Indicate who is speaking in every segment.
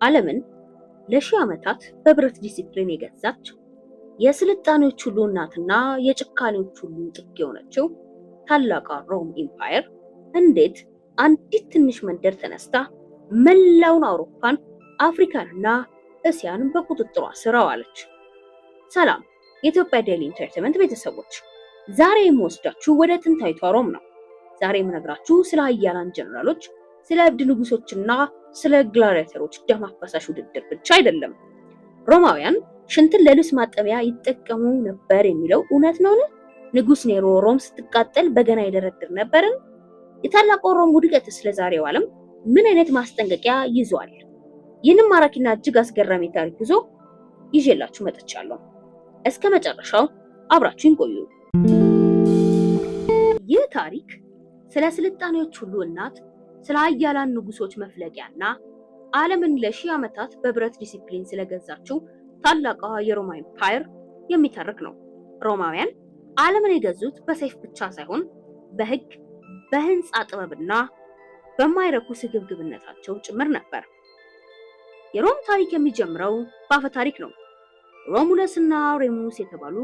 Speaker 1: ዓለምን ለሺህ ዓመታት በብረት ዲሲፕሊን የገዛች የስልጣኔዎች ሁሉ እናትና የጭካኔዎች ሁሉ ጥግ የሆነችው ታላቋ ሮም ኢምፓየር እንዴት አንዲት ትንሽ መንደር ተነስታ መላውን አውሮፓን፣ አፍሪካንና እስያን በቁጥጥሯ ስር አዋለች? ሰላም የኢትዮጵያ ዴይሊ ኢንተርቴይንመንት ቤተሰቦች፣ ዛሬ የምወስዳችሁ ወደ ጥንታዊቷ ሮም ነው። ዛሬ የምነግራችሁ ስለ ኃያላን ጀነራሎች፣ ስለ እብድ ንጉሶችና ስለ ግላዲያተሮች ደም አፋሳሽ ውድድር ብቻ አይደለም። ሮማውያን ሽንትን ለልብስ ማጠቢያ ይጠቀሙ ነበር የሚለው እውነት ነውን? ንጉስ ኔሮ ሮም ስትቃጠል በገና ይደረድር ነበርን? የታላቁ ሮም ውድቀት ስለዛሬው ዓለም ምን አይነት ማስጠንቀቂያ ይዟል? ይህንን ማራኪና እጅግ አስገራሚ ታሪክ ይዞ ይዤላችሁ መጥቻለሁ። እስከ መጨረሻው አብራችሁን ቆዩ። ይህ ታሪክ ስለ ስልጣኔዎች ሁሉ እናት፣ ስለ ኃያላን ንጉሶች መፍለቂያና ዓለምን ለሺህ ዓመታት በብረት ዲሲፕሊን ስለገዛችው ታላቋ የሮማ ኢምፓየር የሚተርክ ነው። ሮማውያን ዓለምን የገዙት በሰይፍ ብቻ ሳይሆን በሕግ፣ በህንፃ ጥበብና በማይረኩ ስግብግብነታቸው ጭምር ነበር። የሮም ታሪክ የሚጀምረው በአፈ ታሪክ ነው። ሮሙለስ እና ሬሙስ የተባሉ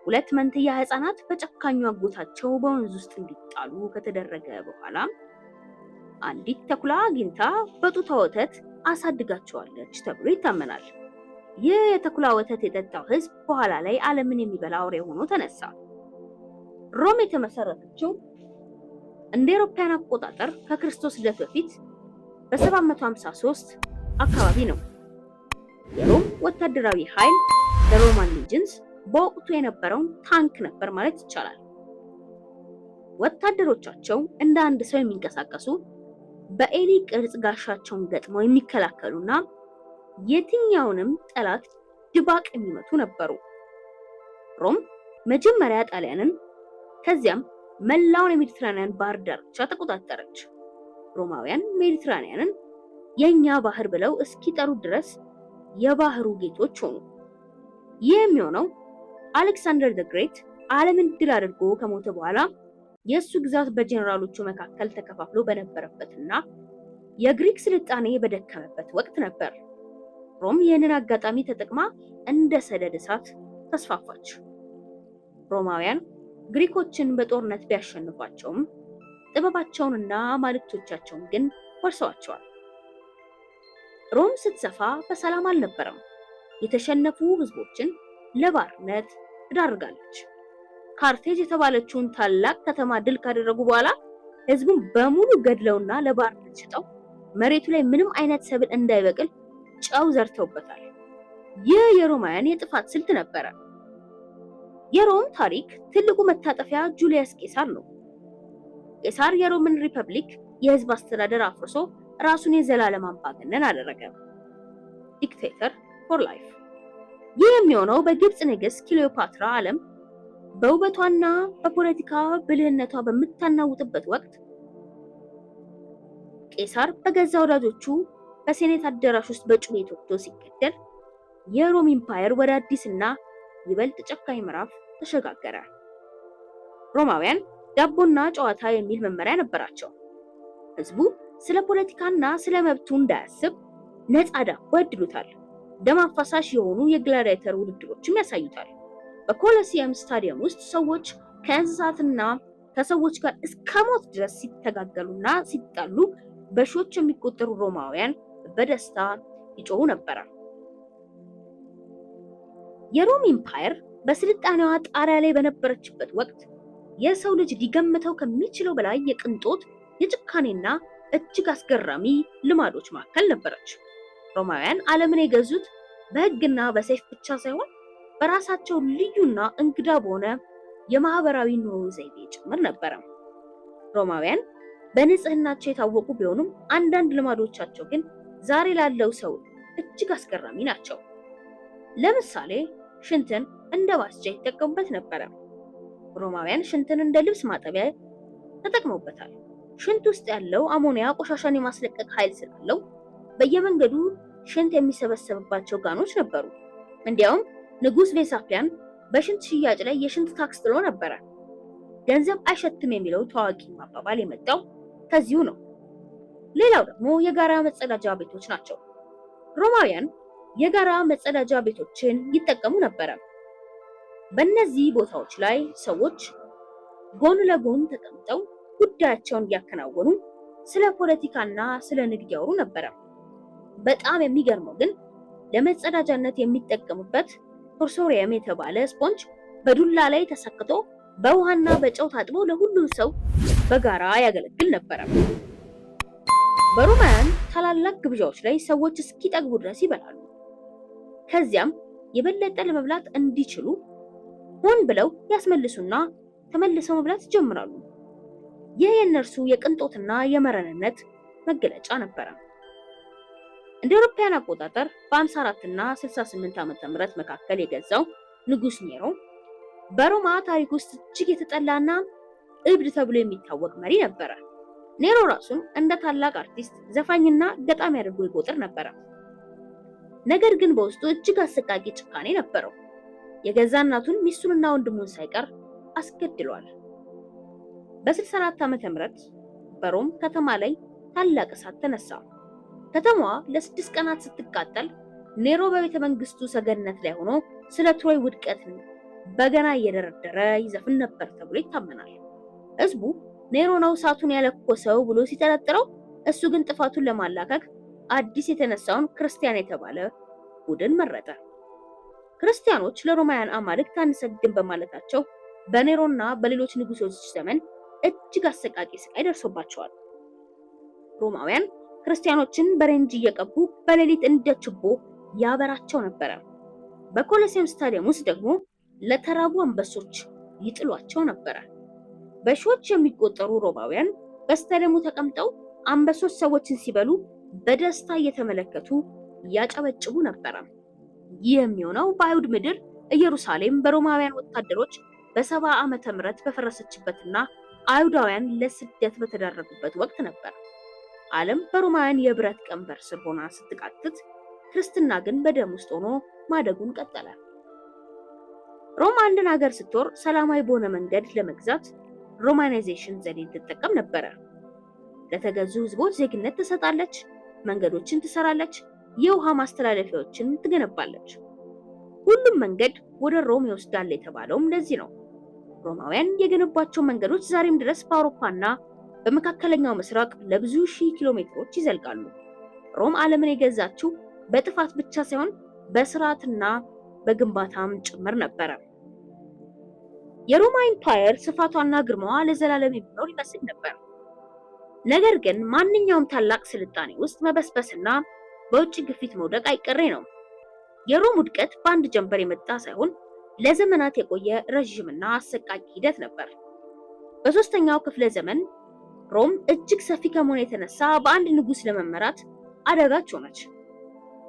Speaker 1: ሁለት መንትያ ህፃናት በጨካኙ አጎታቸው በወንዝ ውስጥ እንዲጣሉ ከተደረገ በኋላ አንዲት ተኩላ አግኝታ በጡቷ ወተት አሳድጋቸዋለች ተብሎ ይታመናል። ይህ የተኩላ ወተት የጠጣው ህዝብ በኋላ ላይ ዓለምን የሚበላ አውሬ ሆኖ ተነሳ። ሮም የተመሰረተችው እንደ አውሮፓውያን አቆጣጠር ከክርስቶስ ልደት በፊት በ753 አካባቢ ነው። የሮም ወታደራዊ ኃይል ለሮማን ሌጅንስ በወቅቱ የነበረውን ታንክ ነበር ማለት ይቻላል። ወታደሮቻቸው እንደ አንድ ሰው የሚንቀሳቀሱ፣ በኤሊ ቅርጽ ጋሻቸውን ገጥመው የሚከላከሉና የትኛውንም ጠላት ድባቅ የሚመቱ ነበሩ። ሮም መጀመሪያ ጣሊያንን ከዚያም መላውን የሜዲትራኒያን ባህር ዳርቻ ተቆጣጠረች። ሮማውያን ሜዲትራኒያንን የኛ ባህር ብለው እስኪጠሩ ድረስ የባህሩ ጌቶች ሆኑ። ይህ የሚሆነው አሌክሳንደር ዘ ግሬት ዓለምን ድል አድርጎ ከሞተ በኋላ የእሱ ግዛት በጀነራሎቹ መካከል ተከፋፍሎ በነበረበትና የግሪክ ስልጣኔ በደከመበት ወቅት ነበር። ሮም ይህንን አጋጣሚ ተጠቅማ እንደ ሰደድ እሳት ተስፋፋች። ሮማውያን ግሪኮችን በጦርነት ቢያሸንፏቸውም ጥበባቸውንና አማልክቶቻቸውን ግን ወርሰዋቸዋል። ሮም ስትሰፋ በሰላም አልነበረም። የተሸነፉ ህዝቦችን ለባርነት ትዳርጋለች። ካርቴጅ የተባለችውን ታላቅ ከተማ ድል ካደረጉ በኋላ ህዝቡን በሙሉ ገድለውና ለባርነት ሽጠው መሬቱ ላይ ምንም አይነት ሰብል እንዳይበቅል ጨው ዘርተውበታል። ይህ የሮማውያን የጥፋት ስልት ነበረ። የሮም ታሪክ ትልቁ መታጠፊያ ጁሊየስ ቄሳር ነው። ቄሳር የሮምን ሪፐብሊክ የህዝብ አስተዳደር አፍርሶ ራሱን የዘላለም አምባገነን አደረገ። ዲክቴተር ፎር ላይፍ። ይህ የሚሆነው በግብጽ ንግስት ክሊዮፓትራ ዓለም በውበቷና በፖለቲካ ብልህነቷ በምታናውጥበት ወቅት ቄሳር በገዛ ወዳጆቹ በሴኔት አዳራሽ ውስጥ በጩቤ ተወግቶ ሲገደል የሮም ኢምፓየር ወደ አዲስና ይበልጥ ጨካኝ ምዕራፍ ተሸጋገረ። ሮማውያን ዳቦና ጨዋታ የሚል መመሪያ ነበራቸው። ህዝቡ ስለ ፖለቲካና ስለ መብቱ እንዳያስብ ነፃ ዳቦ ያድሉታል። ደም አፋሳሽ የሆኑ የግላዲያተር ውድድሮችም ያሳዩታል። በኮሎሲየም ስታዲየም ውስጥ ሰዎች ከእንስሳትና ከሰዎች ጋር እስከ ሞት ድረስ ሲተጋገሉና ሲጣሉ በሺዎች የሚቆጠሩ ሮማውያን በደስታ ይጮሁ ነበር። የሮም ኢምፓየር በስልጣኔዋ ጣሪያ ላይ በነበረችበት ወቅት የሰው ልጅ ሊገምተው ከሚችለው በላይ የቅንጦት፣ የጭካኔና እጅግ አስገራሚ ልማዶች መካከል ነበረች። ሮማውያን ዓለምን የገዙት በህግና በሰይፍ ብቻ ሳይሆን በራሳቸው ልዩና እንግዳ በሆነ የማህበራዊ ኑሮ ዘይቤ ጭምር ነበረ። ሮማውያን በንጽህናቸው የታወቁ ቢሆኑም አንዳንድ ልማዶቻቸው ግን ዛሬ ላለው ሰው እጅግ አስገራሚ ናቸው። ለምሳሌ ሽንትን እንደ ማስጫ ይጠቀሙበት ነበረ። ሮማውያን ሽንትን እንደ ልብስ ማጠቢያ ተጠቅመውበታል። ሽንት ውስጥ ያለው አሞኒያ ቆሻሻን የማስለቀቅ ኃይል ስላለው በየመንገዱ ሽንት የሚሰበሰብባቸው ጋኖች ነበሩ። እንዲያውም ንጉስ ቬሳፒያን በሽንት ሽያጭ ላይ የሽንት ታክስ ጥሎ ነበረ። ገንዘብ አይሸትም የሚለው ታዋቂ አባባል የመጣው ከዚሁ ነው። ሌላው ደግሞ የጋራ መጸዳጃ ቤቶች ናቸው። ሮማውያን የጋራ መጸዳጃ ቤቶችን ይጠቀሙ ነበር። በእነዚህ ቦታዎች ላይ ሰዎች ጎን ለጎን ተቀምጠው ጉዳያቸውን እያከናወኑ ስለ ፖለቲካና ስለ ንግድ ያወሩ ነበር። በጣም የሚገርመው ግን ለመጸዳጃነት የሚጠቀሙበት ፖርሶሪየም የተባለ ስፖንጅ በዱላ ላይ ተሰክቶ በውሃና በጨው ታጥቦ ለሁሉም ሰው በጋራ ያገለግል ነበር። በሮማውያን ታላላቅ ግብዣዎች ላይ ሰዎች እስኪጠግቡ ድረስ ይበላሉ። ከዚያም የበለጠ ለመብላት እንዲችሉ ሆን ብለው ያስመልሱና ተመልሰው መብላት ይጀምራሉ። ይህ የእነርሱ የቅንጦትና የመረንነት መገለጫ ነበር። እንደ አውሮፓውያን አቆጣጠር በ54 እና 68 ዓመተ ምህረት መካከል የገዛው ንጉስ ኔሮ በሮማ ታሪክ ውስጥ እጅግ የተጠላና እብድ ተብሎ የሚታወቅ መሪ ነበር። ኔሮ ራሱን እንደ ታላቅ አርቲስት፣ ዘፋኝና ገጣሚ አድርጎ ይቆጥር ነበር። ነገር ግን በውስጡ እጅግ አሰቃቂ ጭካኔ ነበረው። የገዛ እናቱን ሚስቱንና ወንድሙን ሳይቀር አስገድሏል። በ64 ዓመተ ምህረት በሮም ከተማ ላይ ታላቅ እሳት ተነሳ። ከተማዋ ለ6 ቀናት ስትቃጠል ኔሮ በቤተ መንግስቱ ሰገነት ላይ ሆኖ ስለ ትሮይ ውድቀት በገና እየደረደረ ይዘፍን ነበር ተብሎ ይታመናል። ህዝቡ ኔሮ ነው እሳቱን ያለኮሰው ብሎ ሲጠረጥረው፣ እሱ ግን ጥፋቱን ለማላከክ አዲስ የተነሳውን ክርስቲያን የተባለ ቡድን መረጠ። ክርስቲያኖች ለሮማውያን አማልክት አንሰግድም በማለታቸው በኔሮና በሌሎች ንጉሶች ዘመን እጅግ አሰቃቂ ስቃይ ደርሶባቸዋል። ሮማውያን ክርስቲያኖችን በሬንጅ እየቀቡ በሌሊት እንደ ችቦ ያበራቸው ነበረ። በኮሎሴም ስታዲየም ውስጥ ደግሞ ለተራቡ አንበሶች ይጥሏቸው ነበረ። በሺዎች የሚቆጠሩ ሮማውያን በስታዲየሙ ተቀምጠው አንበሶች ሰዎችን ሲበሉ በደስታ እየተመለከቱ ያጨበጭቡ ነበረ። ይህ የሚሆነው በአይሁድ ምድር ኢየሩሳሌም በሮማውያን ወታደሮች በ70 ዓመተ ምህረት በፈረሰችበትና አይሁዳውያን ለስደት በተዳረጉበት ወቅት ነበር። ዓለም በሮማውያን የብረት ቀንበር ስር ሆና ስትቃትት፣ ክርስትና ግን በደም ውስጥ ሆኖ ማደጉን ቀጠለ። ሮም አንድን ሀገር ስትወር ሰላማዊ በሆነ መንገድ ለመግዛት ሮማናይዜሽን ዘዴን ትጠቀም ነበረ። ለተገዙ ህዝቦች ዜግነት ትሰጣለች፣ መንገዶችን ትሰራለች፣ የውሃ ማስተላለፊያዎችን ትገነባለች። ሁሉም መንገድ ወደ ሮም ይወስዳል የተባለውም ለዚህ ነው። ሮማውያን የገነቧቸው መንገዶች ዛሬም ድረስ በአውሮፓና በመካከለኛው ምስራቅ ለብዙ ሺህ ኪሎ ሜትሮች ይዘልቃሉ። ሮም ዓለምን የገዛችው በጥፋት ብቻ ሳይሆን በስርዓትና በግንባታም ጭምር ነበረ። የሮማ ኢምፓየር ስፋቷና ግርማዋ ለዘላለም የሚኖር ይመስል ነበር። ነገር ግን ማንኛውም ታላቅ ስልጣኔ ውስጥ መበስበስና በውጭ ግፊት መውደቅ አይቀሬ ነው። የሮም ውድቀት በአንድ ጀንበር የመጣ ሳይሆን ለዘመናት የቆየ ረዥምና አሰቃቂ ሂደት ነበር። በሶስተኛው ክፍለ ዘመን ሮም እጅግ ሰፊ ከመሆኑ የተነሳ በአንድ ንጉስ ለመመራት አዳጋች ሆነች።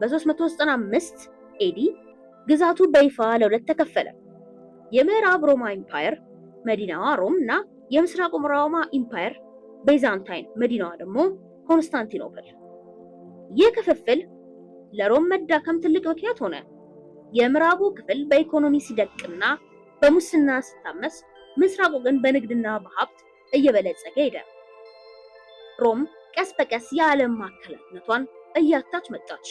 Speaker 1: በ395 ኤዲ ግዛቱ በይፋ ለሁለት ተከፈለ። የምዕራብ ሮማ ኢምፓየር መዲናዋ ሮም እና የምስራቅ ሮማ ኢምፓየር ቤዛንታይን መዲናዋ ደግሞ ኮንስታንቲኖፕል። ይህ ክፍፍል ለሮም መዳከም ትልቅ ምክንያት ሆነ። የምዕራቡ ክፍል በኢኮኖሚ ሲደቅና በሙስና ሲታመስ፣ ምስራቁ ግን በንግድና በሀብት እየበለጸገ ሄደ። ሮም ቀስ በቀስ የዓለም ማዕከልነቷን እያጣች መጣች።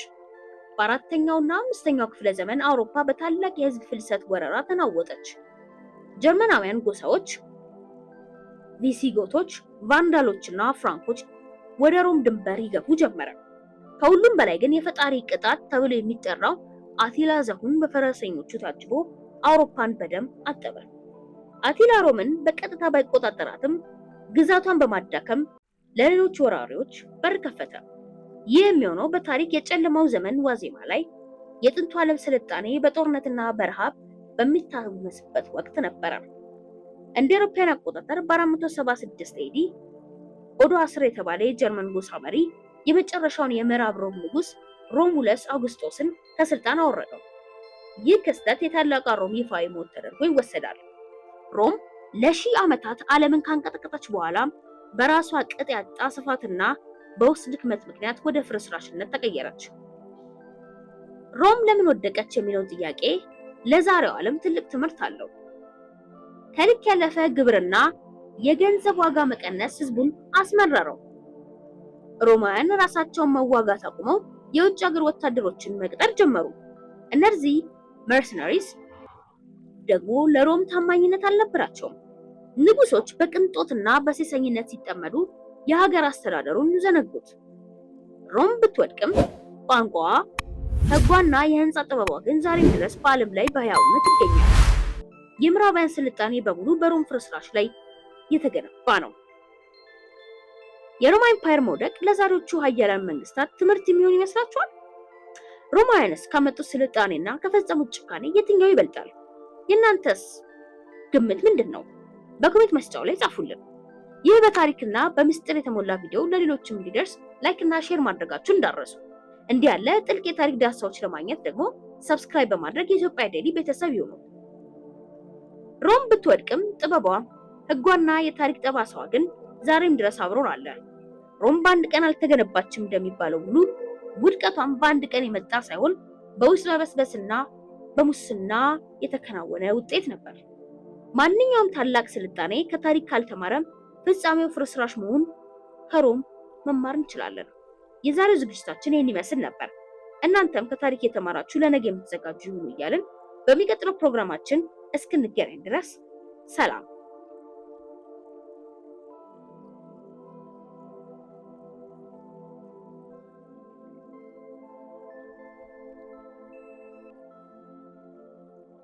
Speaker 1: በአራተኛውና አምስተኛው ክፍለ ዘመን አውሮፓ በታላቅ የህዝብ ፍልሰት ወረራ ተናወጠች። ጀርመናውያን ጎሳዎች፣ ቪሲጎቶች፣ ቫንዳሎችና ፍራንኮች ወደ ሮም ድንበር ይገቡ ጀመረ። ከሁሉም በላይ ግን የፈጣሪ ቅጣት ተብሎ የሚጠራው አቲላ ዘሁን በፈረሰኞቹ ታጅቦ አውሮፓን በደም አጠበ። አቲላ ሮምን በቀጥታ ባይቆጣጠራትም ግዛቷን በማዳከም ለሌሎች ወራሪዎች በር ከፈተ። ይህ የሚሆነው በታሪክ የጨለማው ዘመን ዋዜማ ላይ የጥንቱ ዓለም ስልጣኔ በጦርነትና በረሃብ በሚታመስበት ወቅት ነበረ። እንደ አውሮፓውያን አቆጣጠር በ476 ኤዲ ኦዶ አስር የተባለ የጀርመን ጎሳ መሪ የመጨረሻውን የምዕራብ ሮም ንጉስ ሮሙለስ አውግስጦስን ከስልጣን አወረደው። ይህ ክስተት የታላቋ ሮም ይፋዊ ሞት ተደርጎ ይወሰዳል። ሮም ለሺህ ዓመታት ዓለምን ካንቀጠቀጠች በኋላ በራሷ ቅጥ ያጣ ስፋትና በውስጥ ድክመት ምክንያት ወደ ፍርስራሽነት ተቀየረች። ሮም ለምን ወደቀች የሚለው ጥያቄ ለዛሬው ዓለም ትልቅ ትምህርት አለው። ከልክ ያለፈ ግብርና የገንዘብ ዋጋ መቀነስ ህዝቡን አስመረረው። ሮማውያን ራሳቸውን መዋጋት አቁመው የውጭ ሀገር ወታደሮችን መቅጠር ጀመሩ። እነዚህ መርሰናሪስ ደግሞ ለሮም ታማኝነት አልነበራቸውም። ንጉሶች በቅንጦትና በሴሰኝነት ሲጠመዱ የሀገር አስተዳደሩን ዘነጉት። ሮም ብትወድቅም ቋንቋዋ፣ ሕጓና የህንፃ ጥበቧ ግን ዛሬም ድረስ በዓለም ላይ በሕያውነት ይገኛል። የምዕራባውያን ስልጣኔ በሙሉ በሮም ፍርስራሽ ላይ የተገነባ ነው። የሮማ ኤምፓየር መውደቅ ለዛሬዎቹ ሀያላን መንግስታት ትምህርት የሚሆን ይመስላችኋል? ሮማውያንስ ካመጡት ስልጣኔና ከፈጸሙት ጭካኔ የትኛው ይበልጣል? የእናንተስ ግምት ምንድን ነው? በኮሜንት መስጫው ላይ ጻፉልን። ይህ በታሪክና በምስጢር የተሞላ ቪዲዮ ለሌሎችም እንዲደርስ ላይክ እና ሼር ማድረጋችሁ እንዳትረሱ። እንዲህ ያለ ጥልቅ የታሪክ ዳሰሳዎች ለማግኘት ደግሞ ሰብስክራይብ በማድረግ የኢትዮጵያ ዴይሊ ቤተሰብ ይሁኑ። ሮም ብትወድቅም ጥበቧ፣ ሕጓና የታሪክ ጠባሳዋ ግን ዛሬም ድረስ አብሮን አለ። ሮም በአንድ ቀን አልተገነባችም እንደሚባለው ሁሉ ውድቀቷም በአንድ ቀን የመጣ ሳይሆን በውስጥ መበስበስና በሙስና የተከናወነ ውጤት ነበር። ማንኛውም ታላቅ ስልጣኔ ከታሪክ ካልተማረ ፍጻሜው ፍርስራሽ መሆኑን ከሮም መማር እንችላለን። የዛሬው ዝግጅታችን ይህን ይመስል ነበር። እናንተም ከታሪክ የተማራችሁ ለነገ የምትዘጋጁ ይሁኑ እያልን በሚቀጥለው ፕሮግራማችን እስክንገናኝ ድረስ ሰላም።